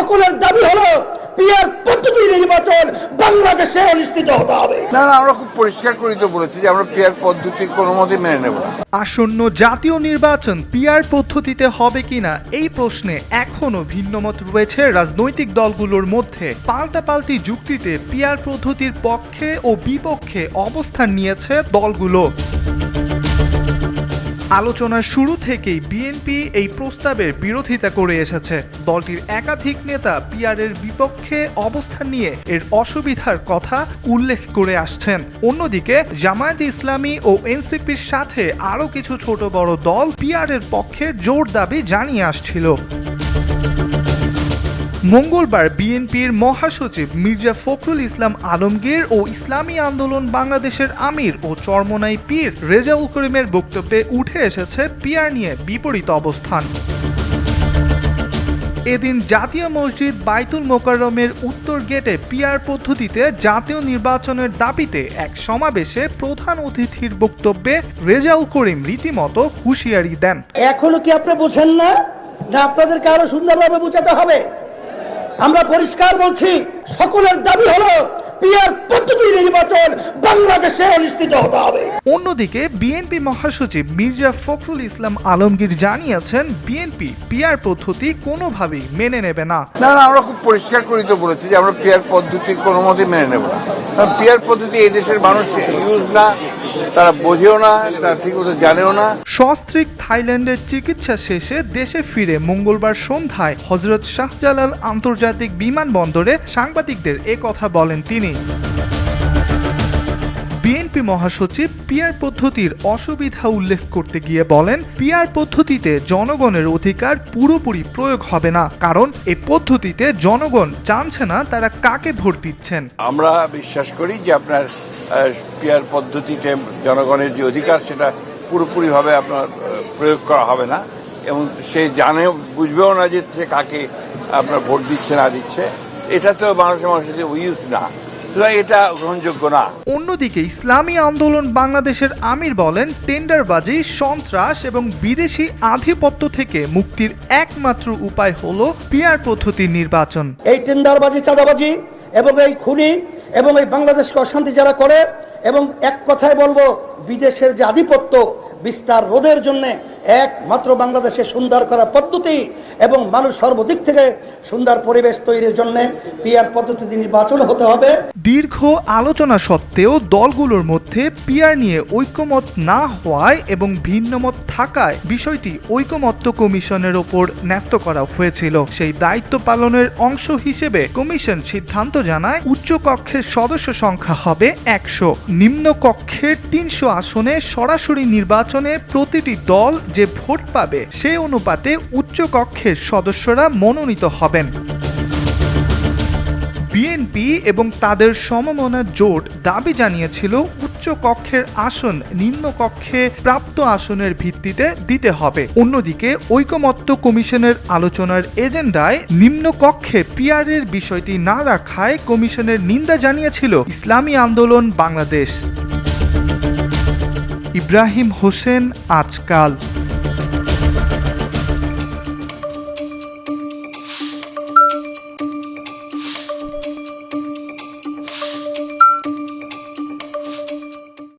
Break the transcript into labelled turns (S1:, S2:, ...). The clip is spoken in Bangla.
S1: সকলের দাবি হলো পিয়ার পদ্ধতি নির্বাচন বাংলাদেশে অনুষ্ঠিত হতে হবে।
S2: না, আমরা খুব পরিষ্কার করে তো বলেছি যে আমরা পিয়ার পদ্ধতির কোনো মতে মেনে নেব না।
S3: আসন্ন জাতীয় নির্বাচন পিয়ার পদ্ধতিতে হবে কিনা এই প্রশ্নে এখনো ভিন্নমত রয়েছে রাজনৈতিক দলগুলোর মধ্যে। পাল্টাপাল্টি যুক্তিতে পিয়ার পদ্ধতির পক্ষে ও বিপক্ষে অবস্থান নিয়েছে দলগুলো। আলোচনার শুরু থেকেই বিএনপি এই প্রস্তাবের বিরোধিতা করে এসেছে। দলটির একাধিক নেতা পিয়ারের বিপক্ষে অবস্থান নিয়ে এর অসুবিধার কথা উল্লেখ করে আসছেন। অন্যদিকে জামায়াতে ইসলামী ও এনসিপির সাথে আরও কিছু ছোট বড় দল পিয়ারের পক্ষে জোর দাবি জানিয়ে আসছিল। মঙ্গলবার বিএনপির মহাসচিব মির্জা ফখরুল ইসলাম আলমগীর ও ইসলামী আন্দোলন বাংলাদেশের আমির ও চরমোনাই পীর রেজাউল করিমের বক্তব্যে উঠে এসেছে পিয়ার নিয়ে বিপরীত অবস্থান। এদিন জাতীয় মসজিদ বাইতুল মোকাররমের উত্তর গেটে পিয়ার পদ্ধতিতে জাতীয় নির্বাচনের দাবিতে এক সমাবেশে প্রধান অতিথির বক্তব্যে রেজাউল করিম রীতিমতো হুঁশিয়ারি দেন।
S1: এখনো কি আপনি বুঝেন না? আপনাদেরকে আরো সুন্দরভাবে বুঝাতে হবে। আমরা পরিষ্কার বলছি, সকলের দাবি হলো পিয়ার পদ্ধতি নির্বাচন বাংলাদেশে অনুষ্ঠিত হতে হবে।
S3: অন্যদিকে বিএনপি মহাসচিব মির্জা ফখরুল ইসলাম আলমগীর জানিয়েছেন বিএনপি পিয়ার পদ্ধতি কোনোভাবেই মেনে নেবে না।
S2: আমরা খুব পরিষ্কার করে তো বলেছি যে আমরা পিয়ার পদ্ধতির কোনো মতে মেনে নেব না। কারণ পিয়ার পদ্ধতি এই দেশের মানুষ ইউজ না, তারা বোঝেও না, তারা ঠিক মতো জানেও না।
S3: সস্ত্রীক থাইল্যান্ডের চিকিৎসা শেষে দেশে ফিরে মঙ্গলবার সন্ধ্যায় হযরত শাহজালাল আন্তর্জাতিক বিমানবন্দরে সাংবাদিকদের কথা বলেন তিনি। বিএনপি মহাসচিব পিয়ার পদ্ধতির অসুবিধা উল্লেখ করতে গিয়ে বলেন, পিয়ার পদ্ধতিতে জনগণের অধিকার পুরোপুরি প্রয়োগ হবে না, কারণ এই পদ্ধতিতে জনগণ জানছে না তারা কাকে ভোট দিচ্ছেন।
S2: আমরা বিশ্বাস করি যে আপনার পিয়ার পদ্ধতিতে জনগণের যে অধিকার সেটা পুরোপুরিভাবে আপনার প্রয়োগ করা হবে না, এবং সে জানেও বুঝবেও না যে সে কাকে আপনার ভোট দিচ্ছে না দিচ্ছে। এটা তো মানুষের ইউজ না, এটা গ্রহণযোগ্য না।
S3: অন্যদিকে ইসলামী আন্দোলন বাংলাদেশের আমির বলেন, টেন্ডারবাজি, সন্ত্রাস এবং বিদেশি আধিপত্য থেকে মুক্তির একমাত্র উপায় হলো পিয়ার পদ্ধতির নির্বাচন।
S1: এই টেন্ডারবাজি, চাঁদাবাজি এবং এই খুনি এবং এই বাংলাদেশকে অশান্তি যারা করে, এবং এক কথায় বলবো বিদেশের যে আধিপত্য বিস্তার রোধের জন্য একমাত্র বাংলাদেশে সুন্দর করা পদ্ধতি এবং মানুষ সর্বদিক থেকে সুন্দর পরিবেশ তৈরির জন্য পিয়ার পদ্ধতি নির্বাচন হতে হবে।
S3: দীর্ঘ আলোচনা সত্ত্বেও দলগুলোর মধ্যে পিয়ার নিয়ে ঐকমত না হওয়ায় এবং ভিন্নমত থাকায় বিষয়টি ঐকমত্য কমিশনের ওপর ন্যস্ত করা হয়েছিল। সেই দায়িত্ব পালনের অংশ হিসেবে কমিশন সিদ্ধান্ত জানায় উচ্চ কক্ষের সদস্য সংখ্যা হবে 100। নিম্ন কক্ষের 300 আসনে সরাসরি নির্বাচনে প্রতিটি দল যে ভোট পাবে সে অনুপাতে উচ্চ কক্ষের সদস্যরা মনোনীত হবেন। বিএনপি এবং তাদের সমমনা জোট দাবি জানিয়েছিল উচ্চ কক্ষের আসন নিম্ন কক্ষে প্রাপ্ত আসনের ভিত্তিতে দিতে হবে। অন্যদিকে ঐকমত্য কমিশনের আলোচনার এজেন্ডায় নিম্ন কক্ষে পিয়ারের বিষয়টি না রাখায় কমিশনের নিন্দা জানিয়েছিল ইসলামী আন্দোলন বাংলাদেশ। ইব্রাহিম হোসেন, আজকাল।